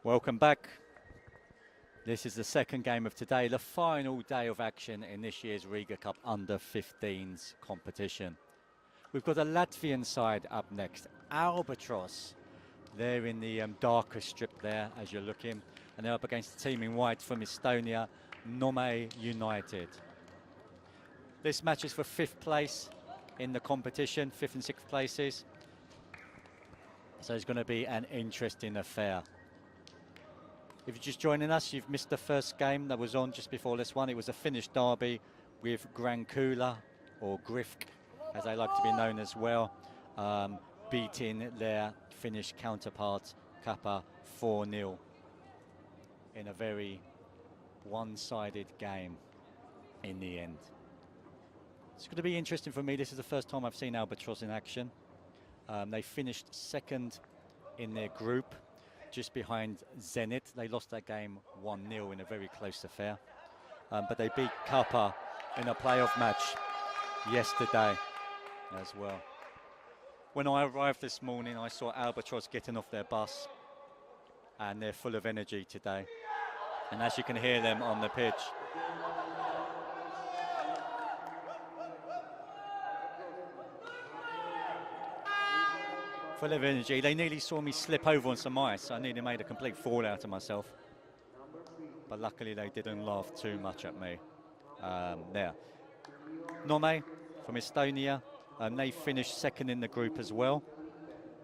Welcome back. This is the second game of today, the final day of action in this year's Riga Cup under-15s competition. We've got a Latvian side up next, Albatroz. They're in the darker strip there as you're looking, and they're up against the team in white from Estonia, Nomme United. This match is for 5th place in the competition, 5th and 6th places. So it's going to be an interesting affair. If you're just joining us, you've missed the first game that was on just before this one. It was a Finnish derby with Grankula, or Grifk, as they like to be known as well, beating their Finnish counterpart, Kappa, 4-0 in a very one-sided game in the end. It's going to be interesting for me. This is the first time I've seen Albatroz in action. They finished 2nd in their group, just behind Zenit. They lost that game 1-0 in a very close affair. But they beat Kappa in a playoff match yesterday as well. When I arrived this morning, I saw Albatroz getting off their bus, and they're full of energy today. And as you can hear them on the pitch, full of energy. They nearly saw me slip over on some ice. I nearly made a complete fool out of myself. But luckily they didn't laugh too much at me. There. Nomme from Estonia. They finished 2nd in the group as well.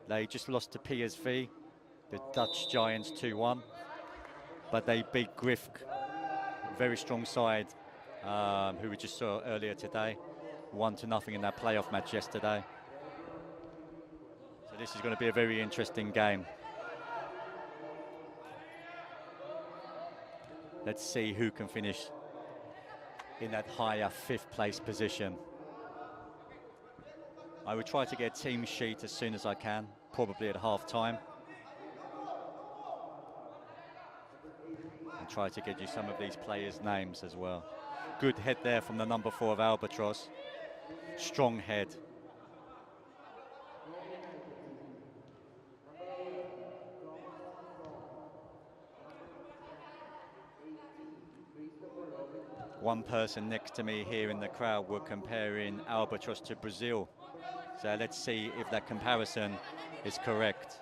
They just lost to PSV, the Dutch Giants, 2-1. But they beat Grifk, very strong side, who we just saw earlier today. 1-0 in that playoff match yesterday. This is going to be a very interesting game. Let's see who can finish in that higher 5th place position. I will try to get a team sheet as soon as I can, probably at half-time. And try to get you some of these players' names as well. Good head there from the number 4 of Albatroz. Strong head. One person next to me here in the crowd were comparing Albatroz to Brazil. So let's see if that comparison is correct.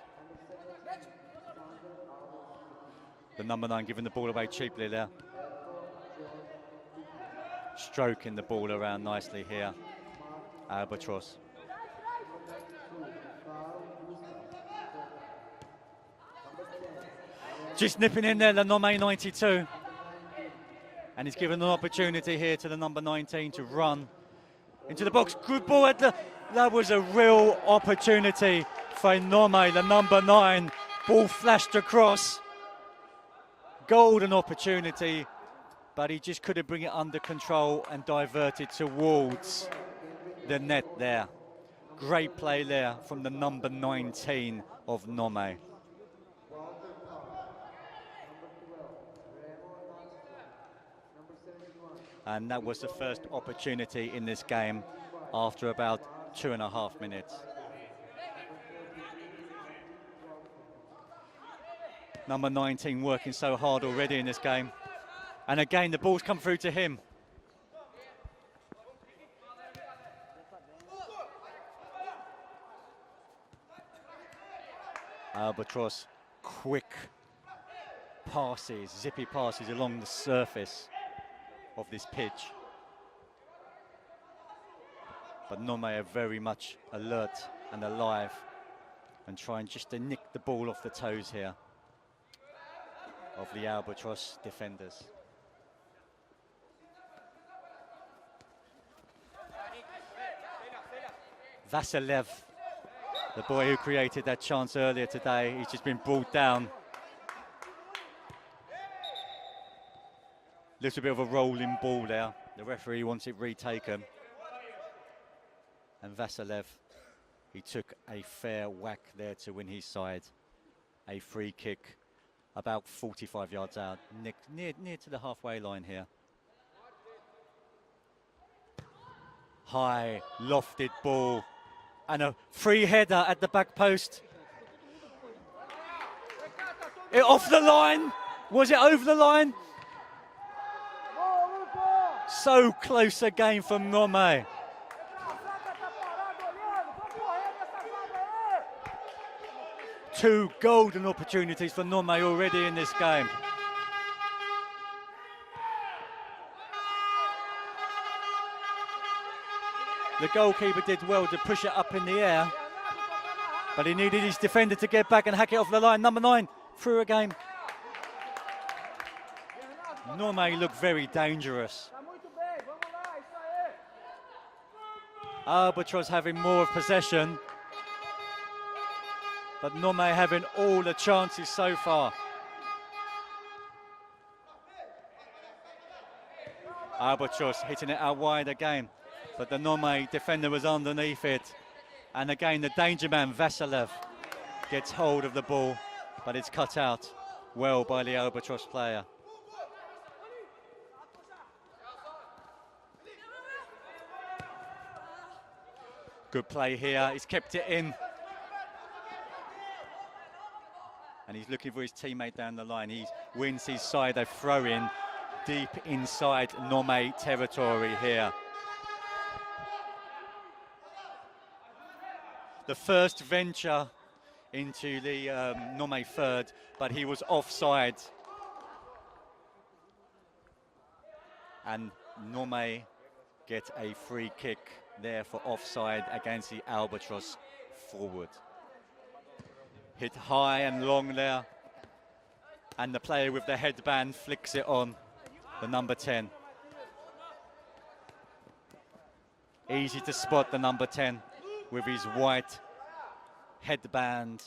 The number 9 giving the ball away cheaply there. Stroking the ball around nicely here, Albatroz. Just nipping in there, the Nomme 92. And he's given an opportunity here to the number 19 to run into the box. Good ball at the... That was a real opportunity for Nomme, the number 9. Ball flashed across. Golden opportunity, but he just couldn't bring it under control and divert it towards the net there. Great play there from the number 19 of Nomme. And that was the first opportunity in this game after about 2.5 minutes. Number 19 working so hard already in this game. And again, the ball's come through to him. Albatroz, quick passes, zippy passes along the surface of this pitch. But Nomme are very much alert and alive and trying just to nick the ball off the toes here of the Albatroz defenders. Vasilev, the boy who created that chance earlier today, he's just been brought down. Little bit of a rolling ball there. The referee wants it retaken. And Vasilev, he took a fair whack there to win his side. A free kick about 45 yards out, near to the halfway line here. High, lofted ball. And a free header at the back post. It off the line. Was it over the line? So close again from Nomme. Two golden opportunities for Nomme already in this game. The goalkeeper did well to push it up in the air, but he needed his defender to get back and hack it off the line. Number 9 through again. Nomme looked very dangerous. Albatroz having more of possession, but Nomme having all the chances so far. Albatroz hitting it out wide again, but the Nomme defender was underneath it. And again, the danger man, Vasilev, gets hold of the ball, but it's cut out well by the Albatroz player. Good play here, he's kept it in. And he's looking for his teammate down the line. He wins his side a throw-in deep inside Nomme territory here. The first venture into the Nomme third, but he was offside. And Nomme get a free kick there for offside against the Albatroz forward. Hit high and long there, and the player with the headband flicks it on, the number 10. Easy to spot the number 10 with his white headband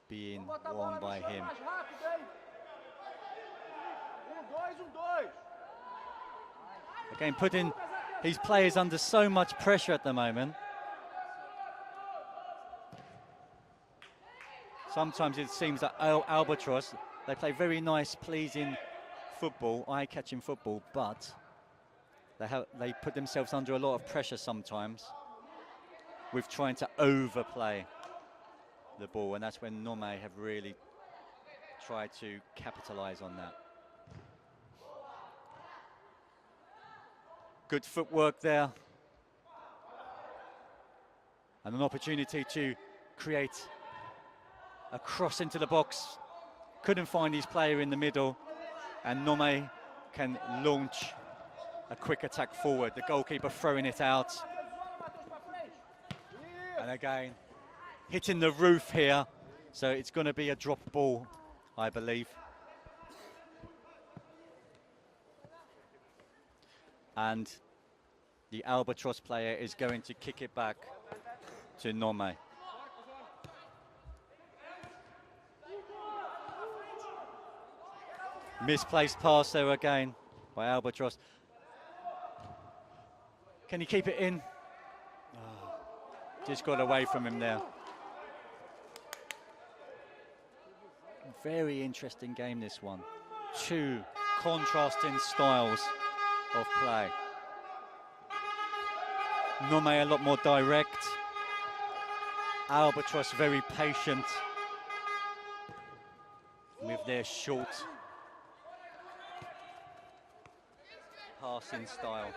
being worn by him. Again, putting his players under so much pressure at the moment. Sometimes it seems that Albatroz, they play very nice, pleasing football, eye-catching football, but they put themselves under a lot of pressure sometimes with trying to overplay the ball, and that's when Nomme have really tried to capitalize on that. Good footwork there. And an opportunity to create a cross into the box. Couldn't find his player in the middle, and Nomme can launch a quick attack forward. The goalkeeper throwing it out. And again, hitting the roof here. So it's going to be a drop ball, I believe. And the Albatroz player is going to kick it back to Nomme. Misplaced pass there again by Albatroz. Can he keep it in? Oh, just got away from him there. Very interesting game, this one. Two contrasting styles of play. Nomme a lot more direct. Albatroz very patient with their short passing style.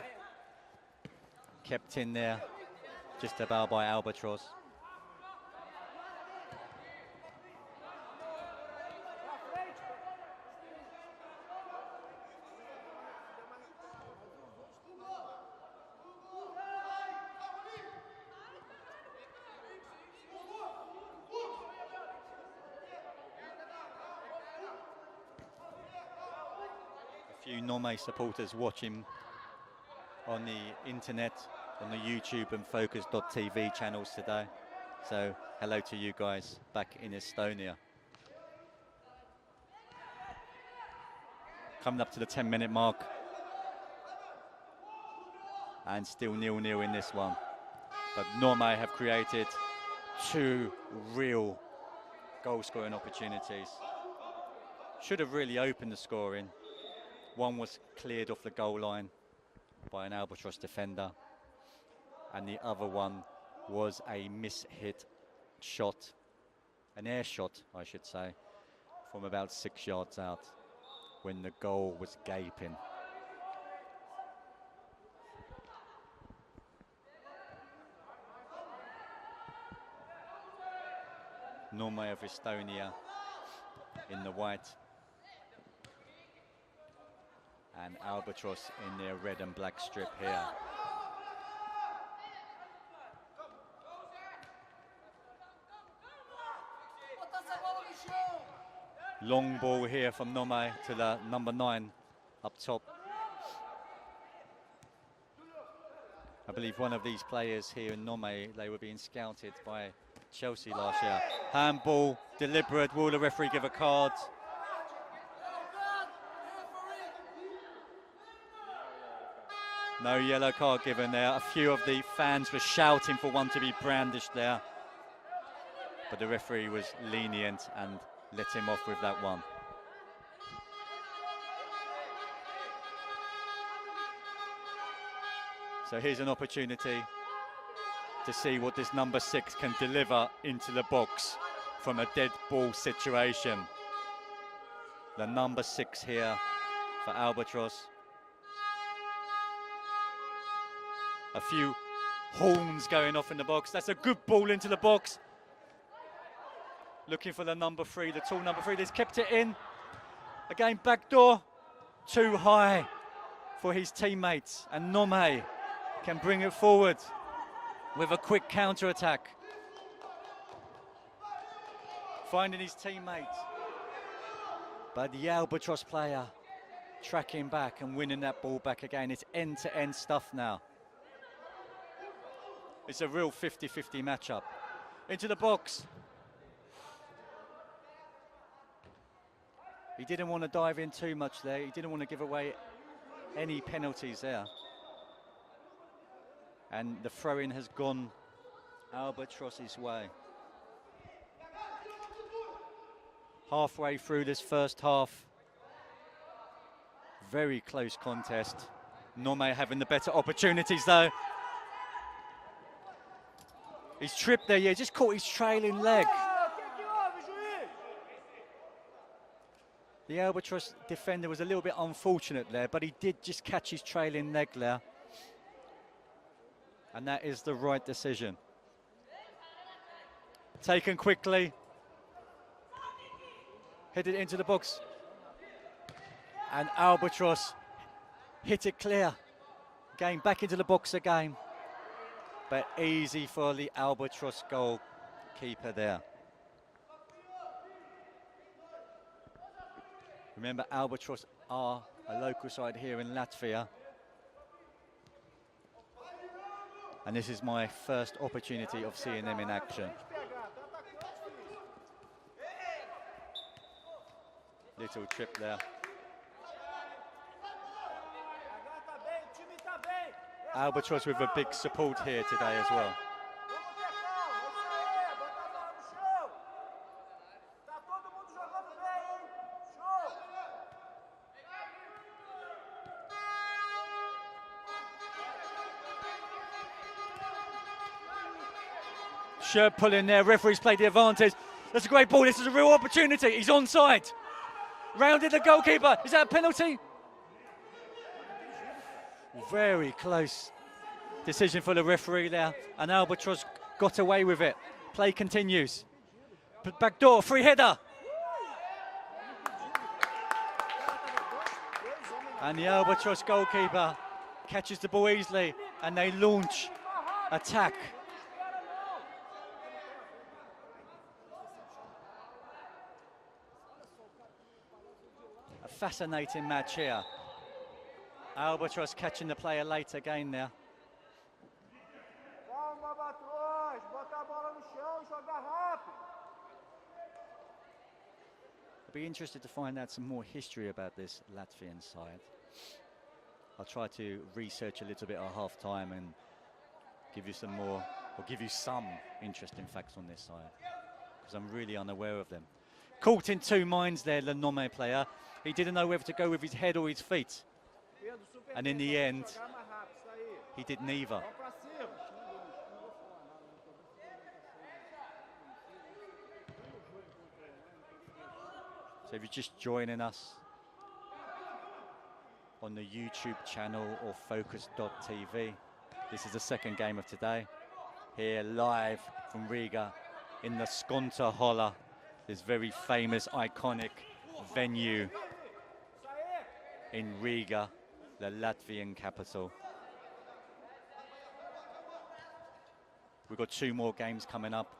Kept in there just about by Albatroz. Few Nomme supporters watching on the internet, on the YouTube and Focus.tv channels today. So hello to you guys back in Estonia. Coming up to the 10-minute mark. And still 0-0 in this one. But Nomme have created two real goal-scoring opportunities. Should have really opened the scoring. One was cleared off the goal line by an Albatroz defender, and the other one was a mishit shot an air shot, I should say, from about 6 yards out when the goal was gaping. Nomme of Estonia in the white, and Albatroz in their red and black strip here. Long ball here from Nomme to the number 9 up top. I believe one of these players here in Nomme, they were being scouted by Chelsea last year. Handball, deliberate, will the referee give a card? No yellow card given there. A few of the fans were shouting for one to be brandished there, but the referee was lenient and let him off with that one. So here's an opportunity to see what this number 6 can deliver into the box from a dead ball situation. The number 6 here for Albatroz. A few horns going off in the box. That's a good ball into the box. Looking for the number 3, the tall number 3. He's kept it in. Again, backdoor. Too high for his teammates. And Nomme can bring it forward with a quick counter-attack. Finding his teammate. But the Albatroz player tracking back and winning that ball back again. It's end-to-end stuff now. It's a real 50-50 matchup. Into the box. He didn't want to dive in too much there. He didn't want to give away any penalties there. And the throw-in has gone Albatroz's way. Halfway through this first half. Very close contest. Nomme having the better opportunities though. He's tripped there, yeah, just caught his trailing leg. The Albatroz defender was a little bit unfortunate there, but he did just catch his trailing leg there. And that is the right decision. Taken quickly. Headed into the box. And Albatroz hit it clear. Going back into the box again. But easy for the Albatroz goalkeeper there. Remember, Albatroz are a local side here in Latvia. And this is my first opportunity of seeing them in action. Little trip there. Albatroz with a big support here today as well. Shirt pulling there, referee's played the advantage. That's a great ball, this is a real opportunity. He's onside. Rounded the goalkeeper, is that a penalty? Very close decision for the referee there, and Albatroz got away with it. Play continues. Backdoor, free header. And the Albatroz goalkeeper catches the ball easily, and they launch attack. A fascinating match here. Albatroz catching the player late again there. I'd be interested to find out some more history about this Latvian side. I'll try to research a little bit at half time and give you some more, or give you some interesting facts on this side, because I'm really unaware of them. Caught in two minds there, the Nomme player. He didn't know whether to go with his head or his feet. And in the end, he did neither. So if you're just joining us on the YouTube channel or Focus.tv, this is the second game of today. Here live from Riga in the Skonto Holla, this very famous, iconic venue in Riga, the Latvian capital. We've got 2 more games coming up.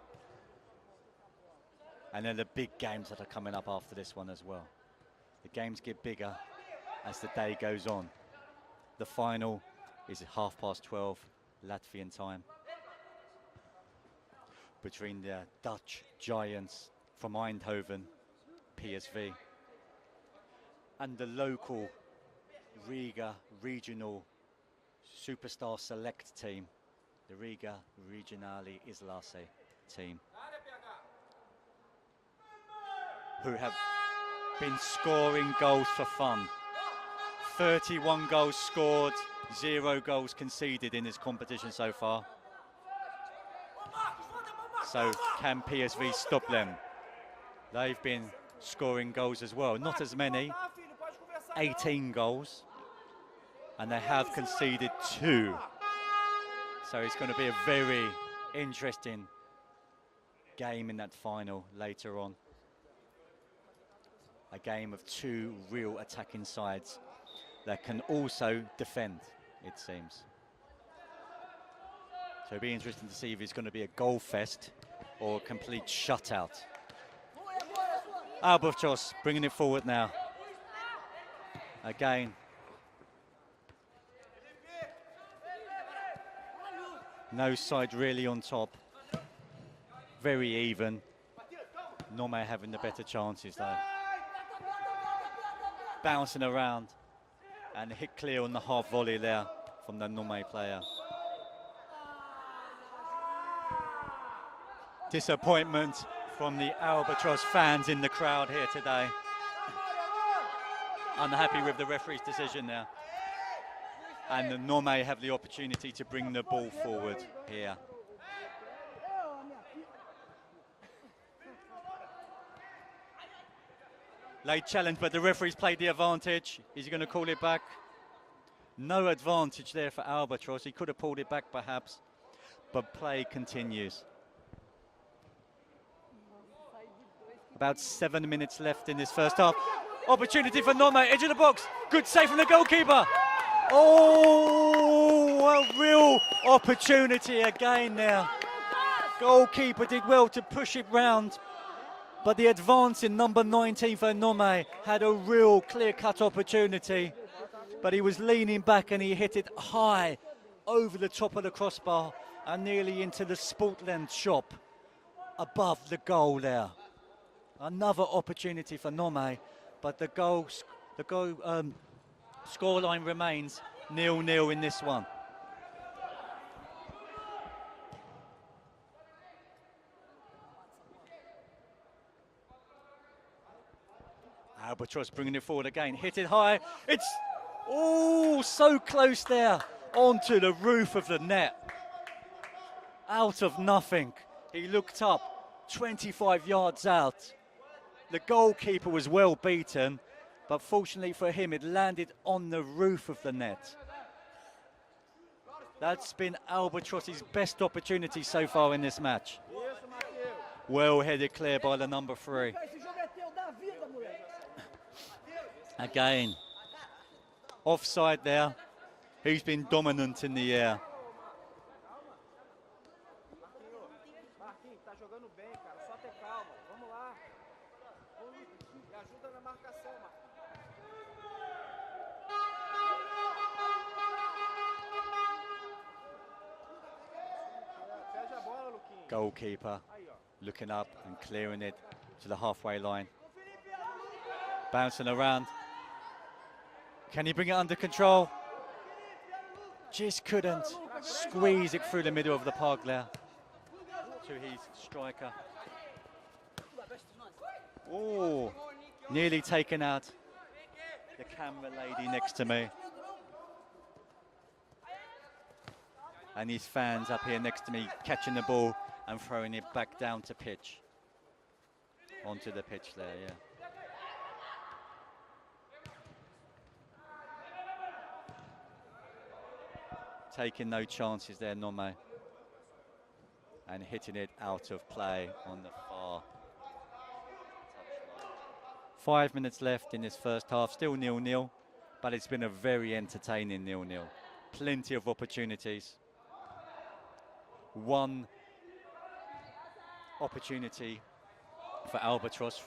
And then the big games that are coming up after this one as well. The games get bigger as the day goes on. The final is at 12:30 Latvian time between the Dutch giants from Eindhoven, PSV, and the local Riga regional superstar select team, the Riga Regionali Islace team, who have been scoring goals for fun. 31 goals scored, 0 goals conceded in this competition so far. So can PSV stop them? They've been scoring goals as well, not as many, 18 goals, and they have conceded 2. So it's going to be a very interesting game in that final later on. A game of 2 real attacking sides that can also defend, it seems. So it'll be interesting to see if it's going to be a goal fest or a complete shutout. Albatroz bringing it forward now. Again. No side really on top. Very even. Nomme having the better chances though. Bouncing around and hit clear on the half volley there from the Nomme player. Disappointment from the Albatroz fans in the crowd here today. Unhappy with the referee's decision there. And the Nomme have the opportunity to bring the ball forward here. Late challenge, but the referee's played the advantage. Is he going to call it back? No advantage there for Albatroz. He could have pulled it back perhaps, but play continues. About 7 minutes left in this first half. Opportunity for Nomme, edge of the box. Good save from the goalkeeper. Oh, a real opportunity again there. Goalkeeper did well to push it round. But the advancing number 19 for Nomme had a real clear-cut opportunity. But he was leaning back and he hit it high over the top of the crossbar and nearly into the Sportland shop above the goal there. Another opportunity for Nomme, but the scoreline remains 0-0 in this one. Albatroz bringing it forward again, hit it high. It's, oh, so close there onto the roof of the net. Out of nothing. He looked up, 25 yards out. The goalkeeper was well beaten, but fortunately for him, it landed on the roof of the net. That's been Albatroz's best opportunity so far in this match. Well headed clear by the number 3. Again, offside there. He's been dominant in the air. Goalkeeper looking up and clearing it to the halfway line. Bouncing around. Can he bring it under control? Just couldn't squeeze it through the middle of the park there to his striker. Oh, nearly taken out. The camera lady next to me. And his fans up here next to me catching the ball and throwing it back down to pitch. Onto the pitch there, yeah. Taking no chances there, Nomme. And hitting it out of play on the far touchline. 5 minutes left in this first half, still 0-0, but it's been a very entertaining 0-0. Plenty of opportunities. One opportunity for Albatroz,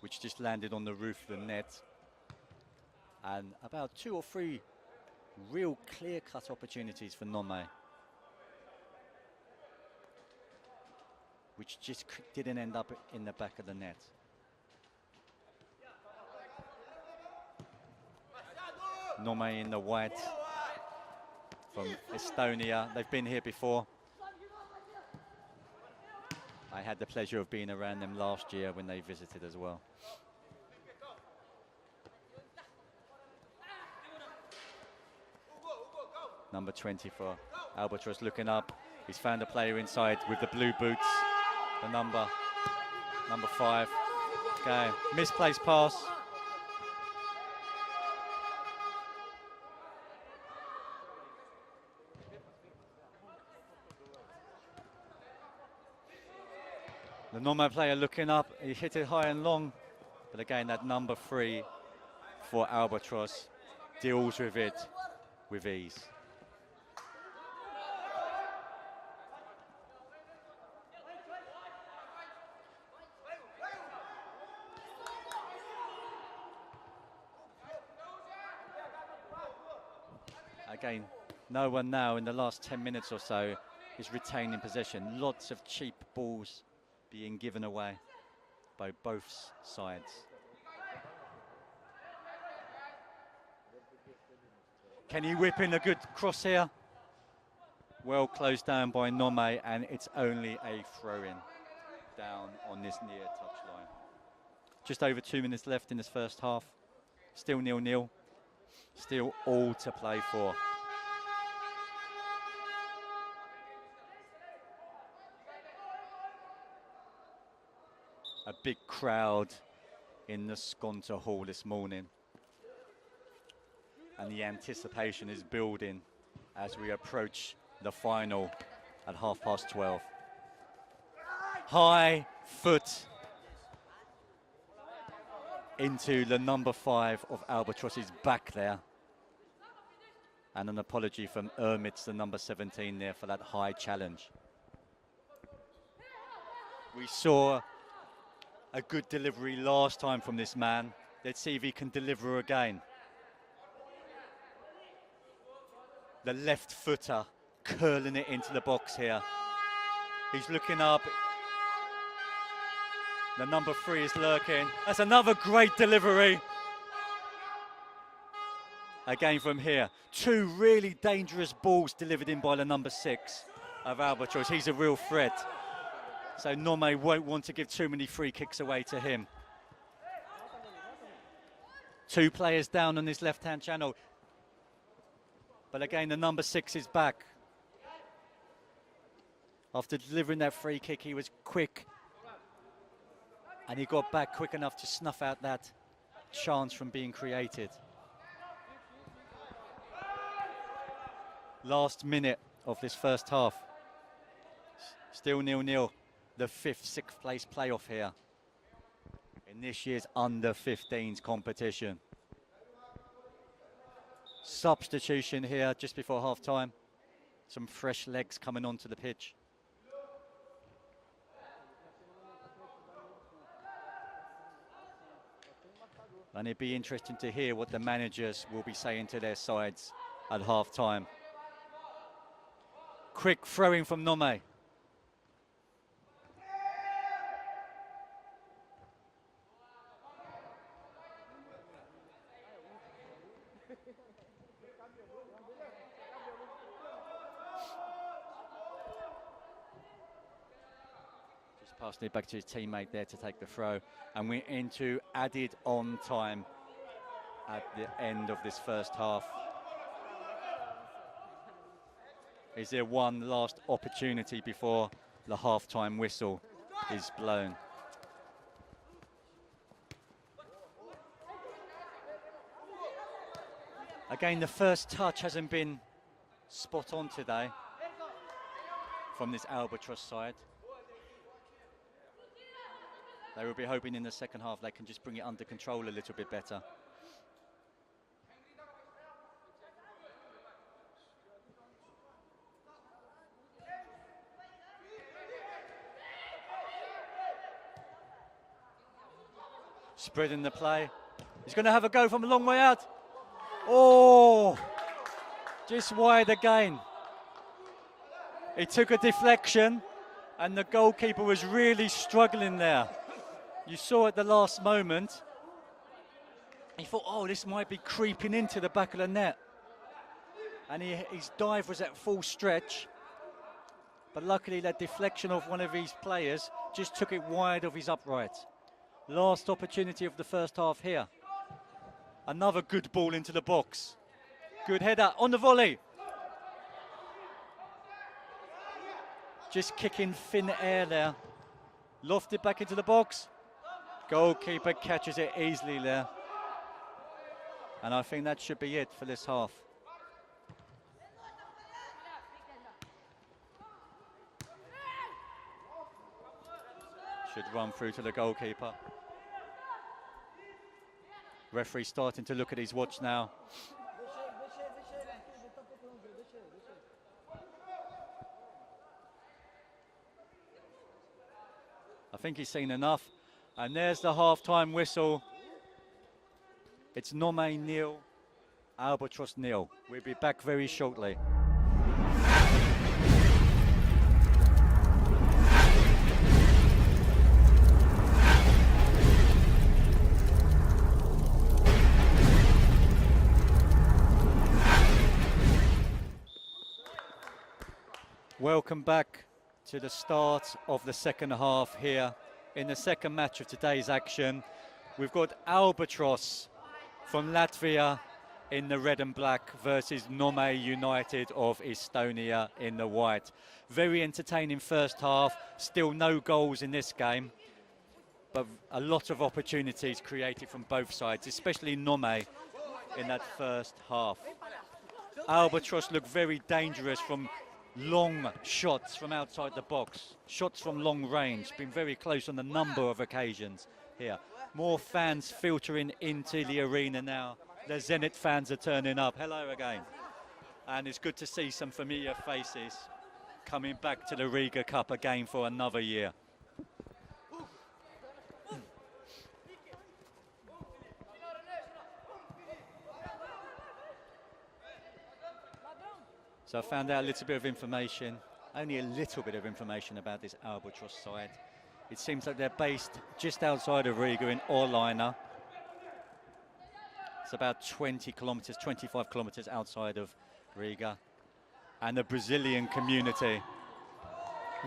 which just landed on the roof of the net. And about 2 or 3 real clear-cut opportunities for Nomme, which just didn't end up in the back of the net. Nomme in the white from Estonia. They've been here before. I had the pleasure of being around them last year when they visited as well. Number 20 for Albatroz looking up. He's found a player inside with the blue boots. The number 5. Okay, misplaced pass. The Nomme player looking up. He hit it high and long. But again, that number 3 for Albatroz deals with it with ease. Again, no one now in the last 10 minutes or so is retaining possession. Lots of cheap balls being given away by both sides. Can he whip in a good cross here? Well closed down by Nomme, and it's only a throw-in down on this near touchline. Just over 2 minutes left in this first half. Still 0-0. Still all to play for. A big crowd in the Skonto Hall this morning. And the anticipation is building as we approach the final at 12:30. High foot into the number 5 of Albatroz's back there. And an apology from Ermitz, the number 17 there, for that high challenge. We saw a good delivery last time from this man. Let's see if he can deliver again. The left footer curling it into the box here. He's looking up. The number 3 is lurking. That's another great delivery. Again from here. 2 really dangerous balls delivered in by the number 6 of Albatroz. He's a real threat. So Nomme won't want to give too many free kicks away to him. 2 players down on this left-hand channel. But again, the number 6 is back. After delivering that free kick, he was quick. And he got back quick enough to snuff out that chance from being created. Last minute of this first half. Still 0-0. The 5th, 6th place playoff here in this year's under-15s competition. Substitution here just before half-time. Some fresh legs coming onto the pitch. And it'd be interesting to hear what the managers will be saying to their sides at half-time. Quick throwing from Nomme. Passing it back to his teammate there to take the throw. And we're into added on time at the end of this first half. Is there one last opportunity before the half-time whistle is blown? Again, the first touch hasn't been spot on today from this Albatroz side. They will be hoping in the second half they can just bring it under control a little bit better. Spreading the play. He's going to have a go from a long way out. Oh, just wide again. He took a deflection and the goalkeeper was really struggling there. You saw at the last moment, he thought, oh, this might be creeping into the back of the net. And his dive was at full stretch. But luckily that deflection of one of his players just took it wide of his upright. Last opportunity of the first half here. Another good ball into the box. Good header on the volley. Just kicking thin air there. Lofted back into the box. Goalkeeper catches it easily there. And I think that should be it for this half. Should run through to the goalkeeper. Referee starting to look at his watch now. I think he's seen enough. And there's the half-time whistle. It's Nomme 0, Albatroz 0. We'll be back very shortly. Welcome back to the start of the second half here. In the second match of today's action, we've got Albatroz from Latvia in the red and black versus Nomme United of Estonia in the white. Very entertaining first half, still no goals in this game, but a lot of opportunities created from both sides, especially Nomme in that first half. Albatroz looked very dangerous from long shots from outside the box, shots from long range, been very close on a number of occasions here. More fans filtering into the arena now. The Zenit fans are turning up. Hello again. And it's good to see some familiar faces coming back to the Riga Cup again for another year. So I found out a little bit of information, only a little bit of information about this Albatroz side. It seems like they're based just outside of Riga in Orlina. It's about 20 kilometers, 25 kilometers outside of Riga. And the Brazilian community.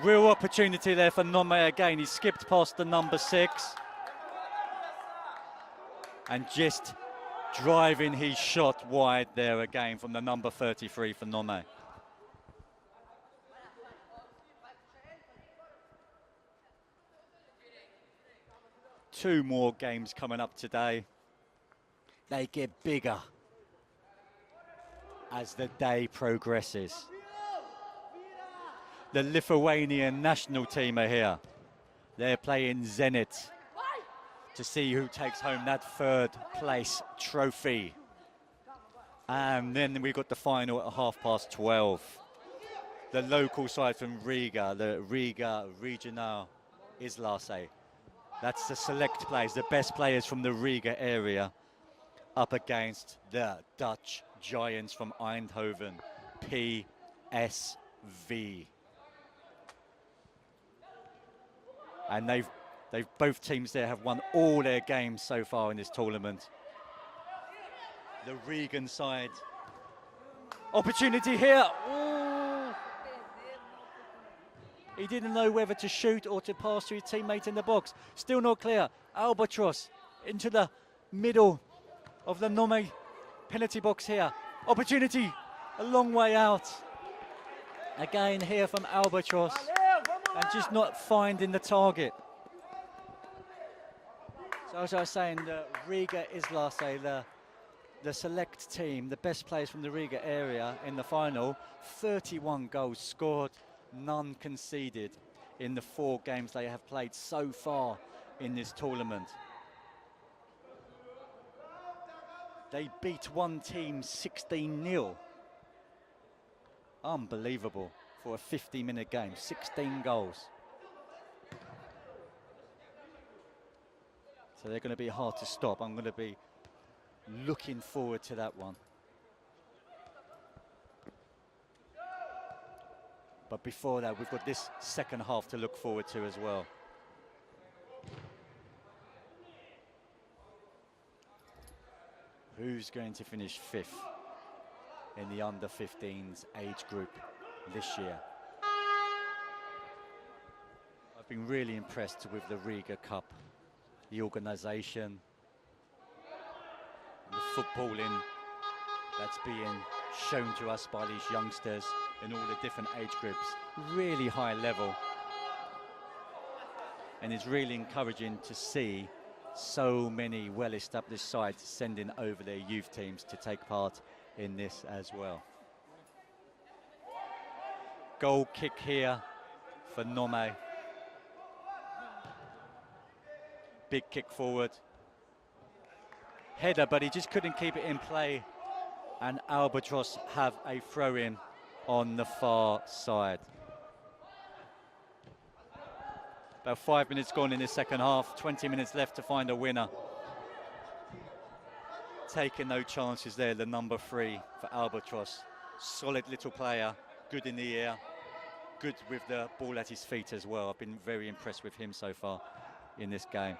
Real opportunity there for Nomme again. He skipped past the number 6. And just driving his shot wide there again from the number 33 for Nomme. Two more games coming up today. They get bigger as the day progresses. The Lithuanian national team are here. They're playing Zenit to see who takes home that third place trophy. And then we've got the final at 12:30. The local side from Riga, the Riga Regional Izlase. That's the select players, the best players from the Riga area, up against the Dutch giants from Eindhoven, PSV. And they've both teams there have won all their games so far in this tournament. The Rigan side. Opportunity here. Ooh. He didn't know whether to shoot or to pass to his teammate in the box. Still not clear. Albatroz into the middle of the Nomme penalty box here. Opportunity a long way out. Again here from Albatroz. And just not finding the target. So as I was saying, the Riga Izlase, the the select team, the best players from the Riga area in the final. 31 goals scored, none conceded in the 4 games they have played so far in this tournament. They beat one team 16-0. Unbelievable for a 50-minute game, 16 goals. So they're going to be hard to stop. I'm going to be looking forward to that one. But before that, we've got this second half to look forward to as well. Who's going to finish 5th in the under-15s age group this year? I've been really impressed with the Riga Cup, the organisation, the footballing that's being shown to us by these youngsters in all the different age groups. Really high level. And it's really encouraging to see so many well-established sides sending over their youth teams to take part in this as well. Goal kick here for Nomme. Big kick forward. Header, but he just couldn't keep it in play. And Albatroz have a throw-in on the far side. About 5 minutes gone in the second half, 20 minutes left to find a winner. Taking no chances there, the number 3 for Albatroz. Solid little player, good in the air, good with the ball at his feet as well. I've been very impressed with him so far in this game.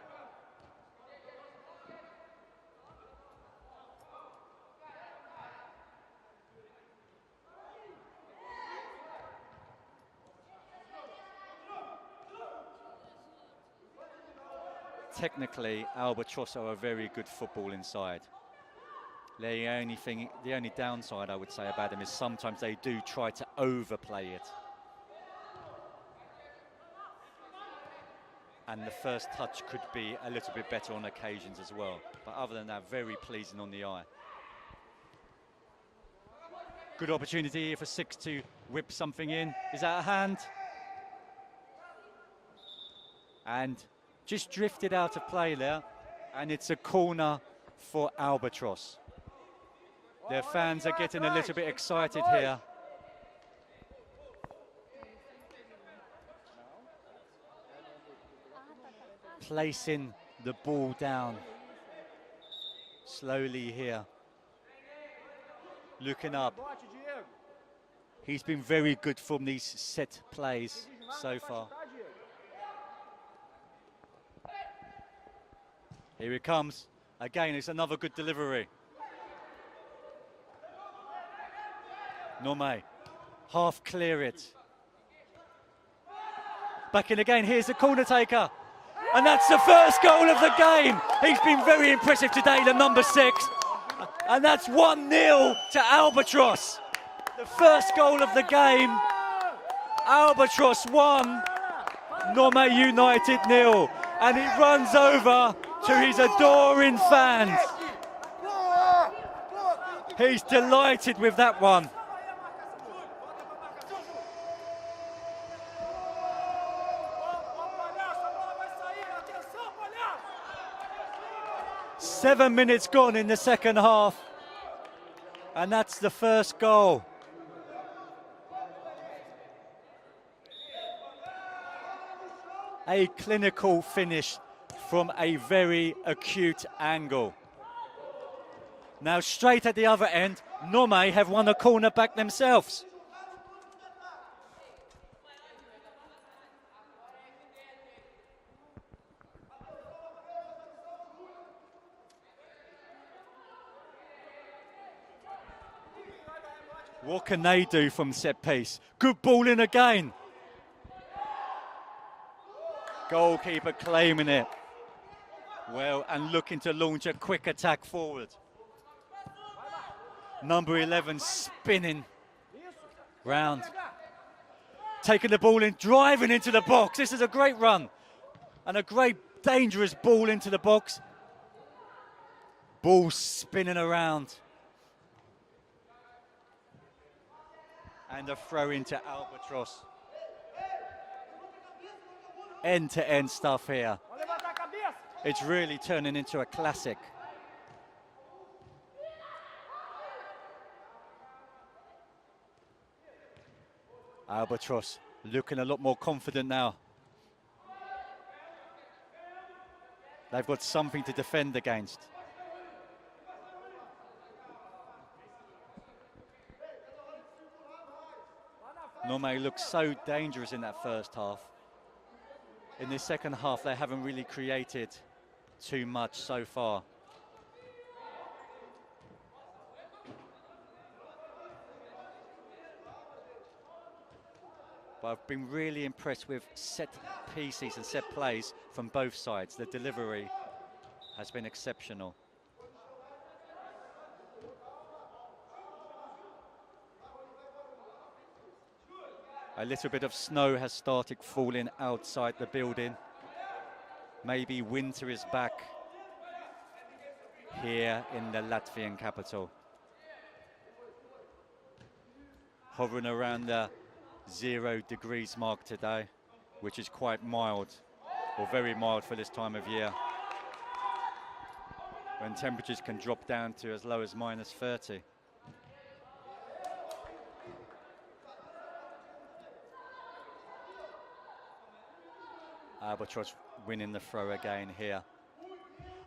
Technically, Albatroz are a very good footballing side. The only downside I would say about them is sometimes they do try to overplay it. And the first touch could be a little bit better on occasions as well. But other than that, very pleasing on the eye. Good opportunity here for 6 to whip something in. Is that a hand? And just drifted out of play there, and it's a corner for Albatroz. Their fans are getting a little bit excited here. Placing the ball down slowly here. Looking up. He's been very good from these set plays so far. Here it comes. Again, it's another good delivery. Nomme, half clear it. Back in again, here's the corner taker. And that's the first goal of the game. He's been very impressive today, the number 6. And that's 1-0 to Albatroz. The first goal of the game. Albatroz 1, Nomme United 0. And he runs over to his adoring fans. He's delighted with that one. Seven minutes gone in the second half. And that's the first goal. A clinical finish from a very acute angle. Now straight at the other end, Nomme have won a corner back themselves. What can they do from set piece? Good ball in again. Goalkeeper claiming it. Well, and looking to launch a quick attack forward. Number 11 spinning round. Taking the ball in, driving into the box. This is a great run. And a great dangerous ball into the box. Ball spinning around. And a throw into Albatroz. End-to-end stuff here. It's really turning into a classic. Albatroz looking a lot more confident now. They've got something to defend against. Nomme looked so dangerous in that first half. In the second half, they haven't really created too much so far. But I've been really impressed with set pieces and set plays from both sides. The delivery has been exceptional. A little bit of snow has started falling outside the building. Maybe winter is back here in the Latvian capital. Hovering around the 0 degrees mark today, which is quite mild, or very mild for this time of year, when temperatures can drop down to as low as -30. Albatroz winning the throw again here.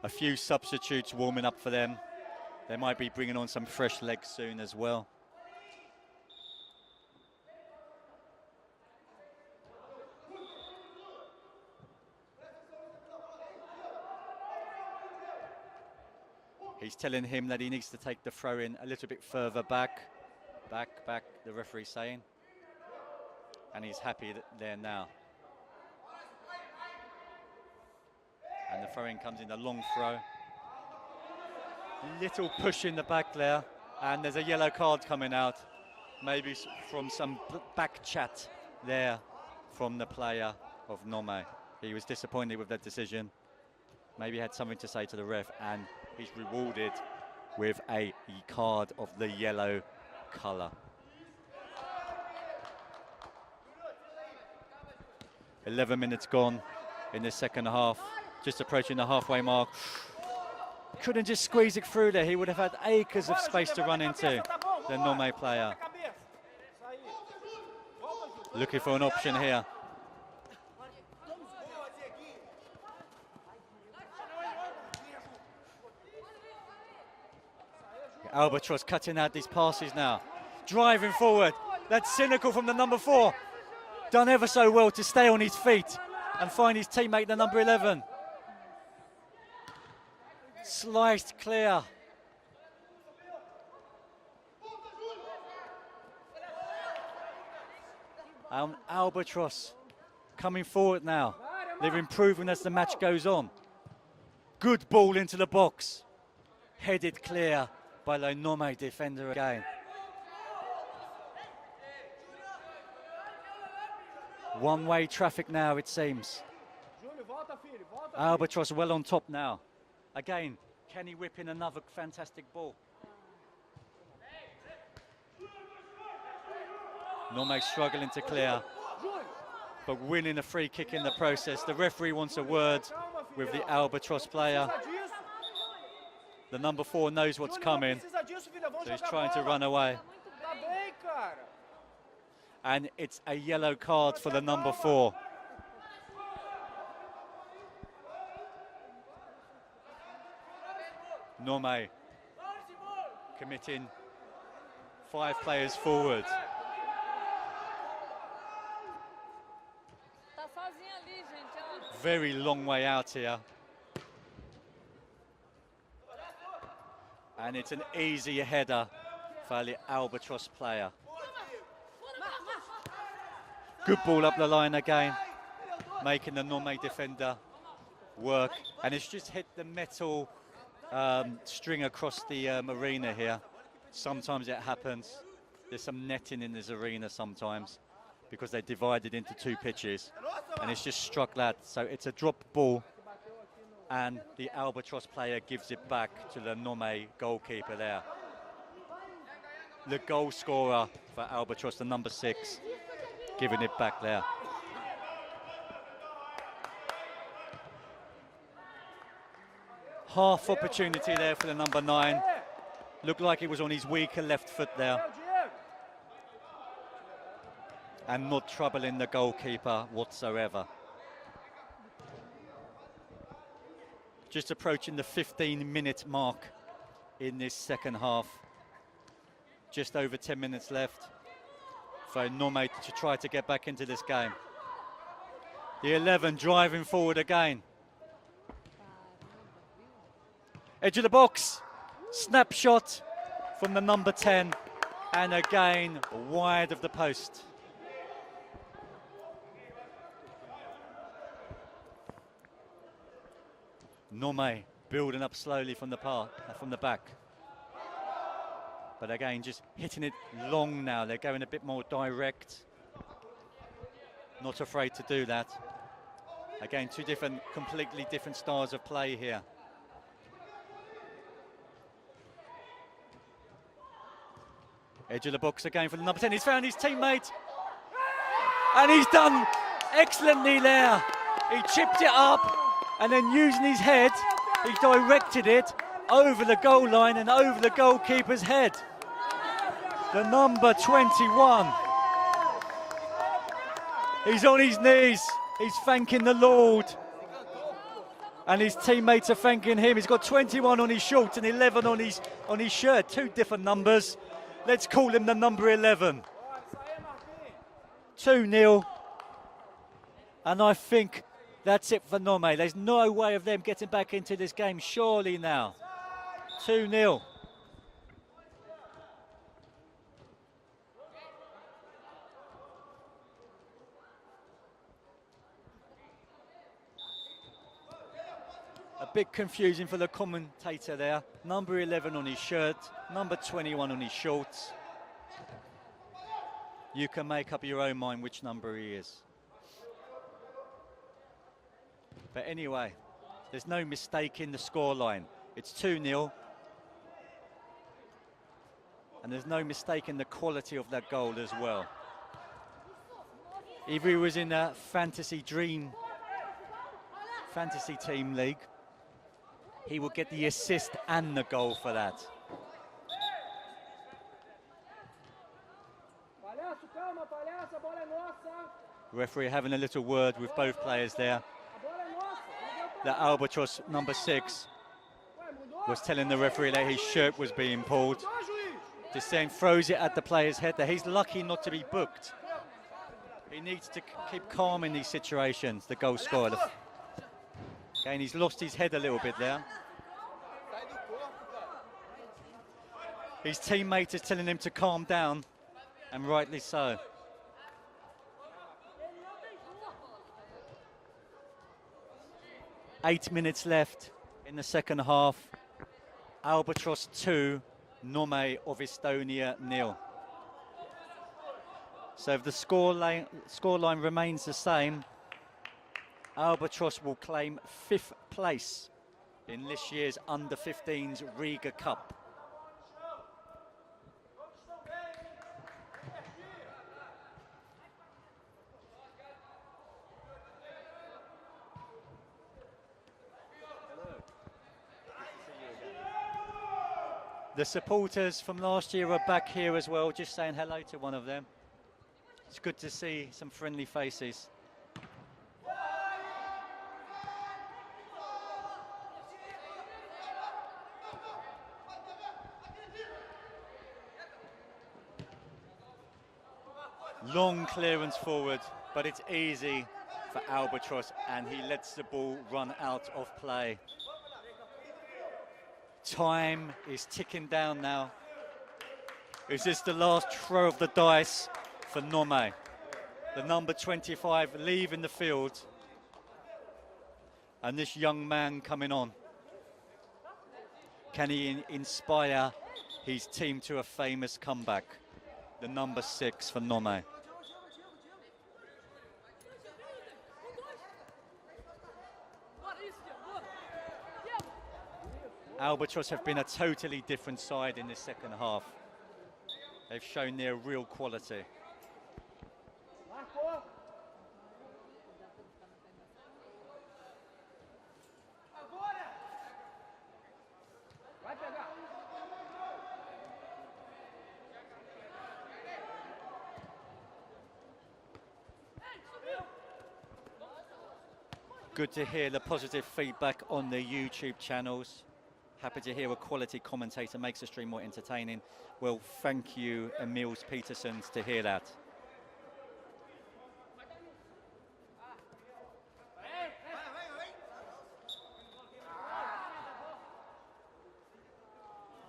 A few substitutes warming up for them. They might be bringing on some fresh legs soon as well. He's telling him that he needs to take the throw in a little bit further back, the referee's saying. And he's happy there now. And the throw-in comes in, a long throw. Little push in the back there, and there's a yellow card coming out. Maybe from some back chat there from the player of Nomme. He was disappointed with that decision. Maybe he had something to say to the ref, and he's rewarded with a card of the yellow colour. 11 minutes gone in the second half. Just approaching the halfway mark. Couldn't just squeeze it through there. He would have had acres of space to run into, the Nomme player. Looking for an option here. Albatroz cutting out these passes now. Driving forward. That's cynical from the number 4. Done ever so well to stay on his feet and find his teammate, the number 11. Sliced clear. Albatroz coming forward now. They're improving as the match goes on. Good ball into the box. Headed clear by the Nomme defender again. One-way traffic now, it seems. Albatroz well on top now. Again, can he whip in another fantastic ball? Nomme struggling to clear, but winning a free kick in the process. The referee wants a word with the Albatroz player. The number 4 knows what's coming, so he's trying to run away. And it's a yellow card for the number 4. Nomme committing 5 players forward. Very long way out here. And it's an easy header for the Albatroz player. Good ball up the line again, making the Nomme defender work. And it's just hit the metal string across the arena here. Sometimes it happens. There's some netting in this arena sometimes because they're divided into 2 pitches. And it's just struck that. So it's a drop ball. And the Albatroz player gives it back to the Nomme goalkeeper there. the goal scorer for Albatroz, the number 6, giving it back there. Half opportunity there for the number 9. Looked like he was on his weaker left foot there. And not troubling the goalkeeper whatsoever. Just approaching the 15-minute mark in this second half. Just over 10 minutes left for Nomme to try to get back into this game. The 11 driving forward again. Edge of the box, snapshot from the number 10, and again wide of the post. Nomme building up slowly from the back. But again, just hitting it long now. They're going a bit more direct. Not afraid to do that. Again, two completely different styles of play here. Edge of the box again for the number 10. He's found his teammate. And he's done excellently there. He chipped it up and then using his head, he directed it over the goal line and over the goalkeeper's head. The number 21. He's on his knees. He's thanking the Lord. And his teammates are thanking him. He's got 21 on his shorts and 11 on his shirt. Two different numbers. Let's call him the number 11. 2-0. And I think that's it for Nomme. There's no way of them getting back into this game, surely now. 2-0. A bit confusing for the commentator there. Number 11 on his shirt, number 21 on his shorts. You can make up your own mind which number he is. But anyway, there's no mistake in the scoreline. It's 2-0. And there's no mistake in the quality of that goal as well. If he was in a fantasy team league, he would get the assist and the goal for that. Referee having a little word with both players there. The Albatroz number 6 was telling the referee that his shirt was being pulled. Just saying, throws it at the player's head there. He's lucky not to be booked. He needs to keep calm in these situations, the goal scorer. Again, he's lost his head a little bit there. His teammate is telling him to calm down, and rightly so. Eight minutes left in the second half. Albatroz 2, Nomme of Estonia 0. So if the scoreline remains the same, Albatroz will claim 5th place in this year's under-15s Riga Cup. The supporters from last year are back here as well, just saying hello to one of them. It's good to see some friendly faces. Long clearance forward, but it's easy for Albatroz, and he lets the ball run out of play. Time is ticking down now. Is this the last throw of the dice for Nomme? The number 25 leaving the field. And this young man coming on. Can he inspire his team to a famous comeback? The number 6 for Nomme. Albatroz have been a totally different side in the second half. They've shown their real quality. Good to hear the positive feedback on the YouTube channels. Happy to hear a quality commentator makes the stream more entertaining. Well, thank you, Emils Petersons, to hear that.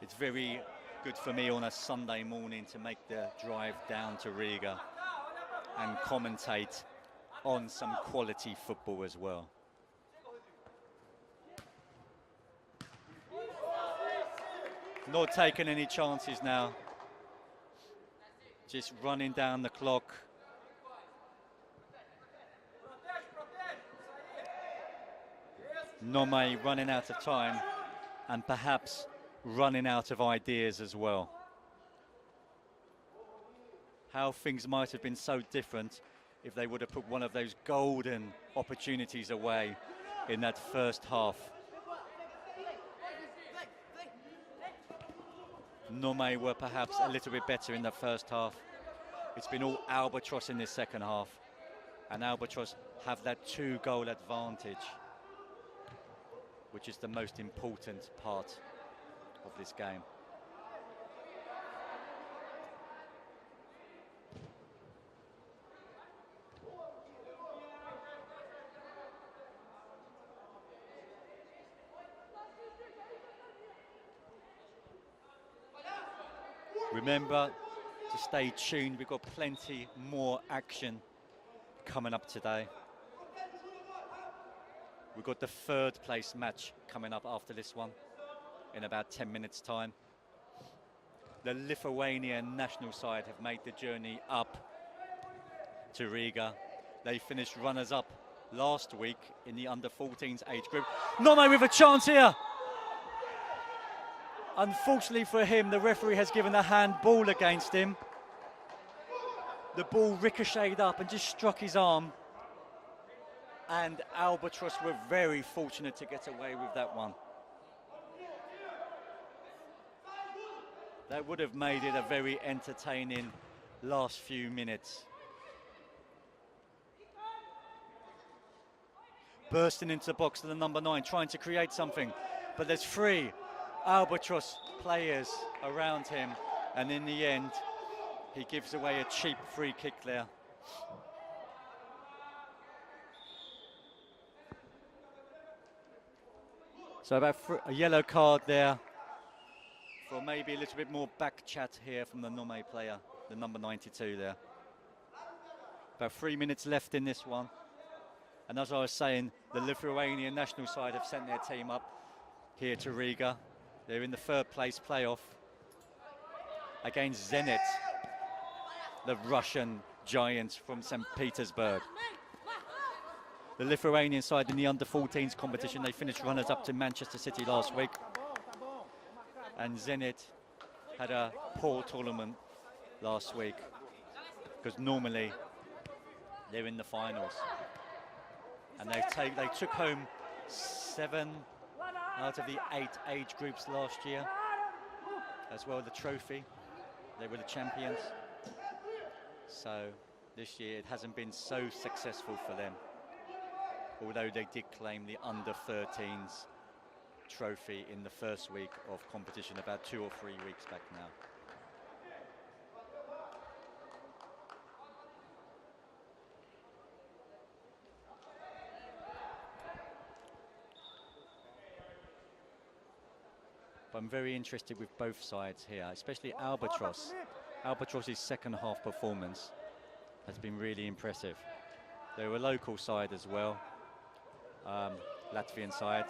It's very good for me on a Sunday morning to make the drive down to Riga and commentate on some quality football as well. Not taking any chances now. Just running down the clock. Nomme running out of time and perhaps running out of ideas as well. How things might have been so different if they would have put one of those golden opportunities away in that first half. Nomme were perhaps a little bit better in the first half. It's been all Albatroz in this second half, and Albatroz have that 2-goal advantage, which is the most important part of this game. Remember to stay tuned, we've got plenty more action coming up today. We've got the third place match coming up after this one in about 10 minutes time. The Lithuanian national side have made the journey up to Riga. They finished runners-up last week in the under-14s age group. Nomme with a chance here. Unfortunately for him, the referee has given a handball against him. The ball ricocheted up and just struck his arm. And Albatroz were very fortunate to get away with that one. That would have made it a very entertaining last few minutes. Bursting into the box to the number 9, trying to create something, but there's 3 Albatroz players around him, and in the end he gives away a cheap free kick there. So about a yellow card there for maybe a little bit more back chat here from the Nomme player, the number 92 there. About 3 minutes left in this one, and as I was saying, the Lithuanian national side have sent their team up here to Riga. They're in the third place playoff against Zenit, the Russian giants from St. Petersburg. The Lithuanian side in the under-14s competition, they finished runners-up to Manchester City last week. And Zenit had a poor tournament last week, because normally they're in the finals. And they took home 7 out of the 8 age groups last year, as well as the trophy. They were the champions. So this year it hasn't been so successful for them, although they did claim the under-13s trophy in the first week of competition about 2 or 3 weeks back now. I'm very interested with both sides here, especially Albatroz. Albatroz's second half performance has been really impressive. They're a local side as well, Latvian side,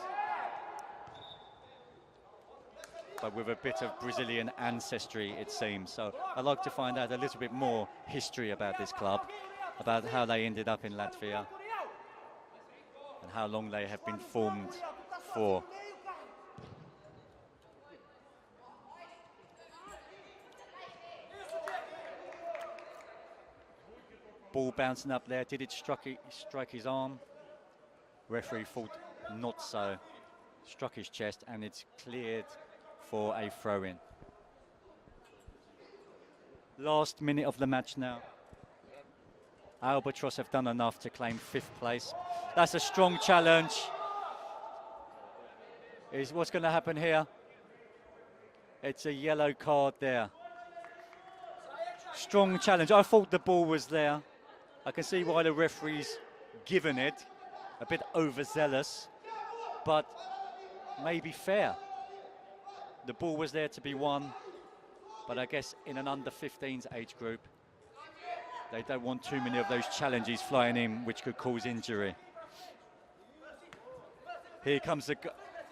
but with a bit of Brazilian ancestry, it seems. So I'd like to find out a little bit more history about this club, about how they ended up in Latvia and how long they have been formed for. Ball bouncing up there. Did it strike his arm? Referee thought not so. Struck his chest, and it's cleared for a throw-in. Last minute of the match now. Albatroz have done enough to claim 5th place. That's a strong challenge. Is what's going to happen here? It's a yellow card there. Strong challenge. I thought the ball was there. I can see why the referee's given it. A bit overzealous, but maybe fair. The ball was there to be won, but I guess in an under 15s age group, they don't want too many of those challenges flying in which could cause injury. Here comes the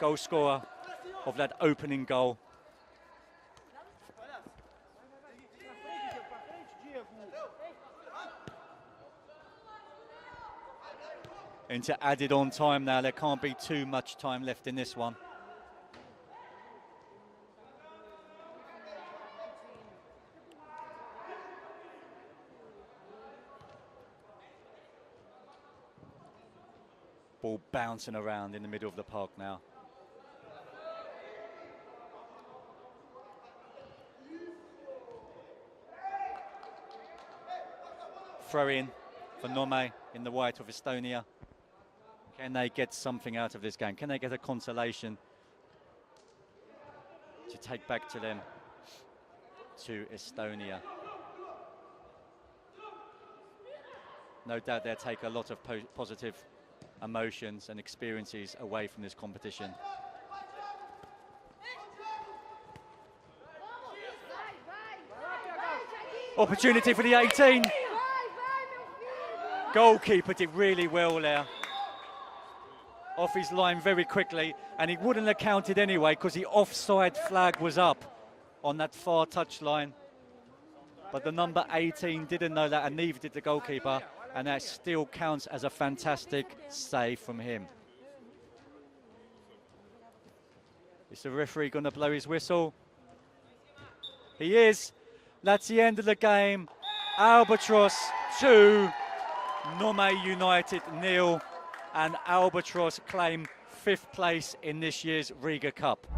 goal scorer of that opening goal. Into added on time now. There can't be too much time left in this one. Ball bouncing around in the middle of the park now. Throw in for Nomme in the white of Estonia. Can they get something out of this game? Can they get a consolation to take back to them, to Estonia? No doubt they'll take a lot of positive emotions and experiences away from this competition. Opportunity for the 18. Goalkeeper did really well there. Off his line very quickly, and he wouldn't have counted anyway because the offside flag was up on that far touch line. But the number 18 didn't know that, and neither did the goalkeeper, and that still counts as a fantastic save from him. Is the referee going to blow his whistle? He is. That's the end of the game. Albatroz 2, Nomme United 0. And Albatroz claim 5th place in this year's Riga Cup.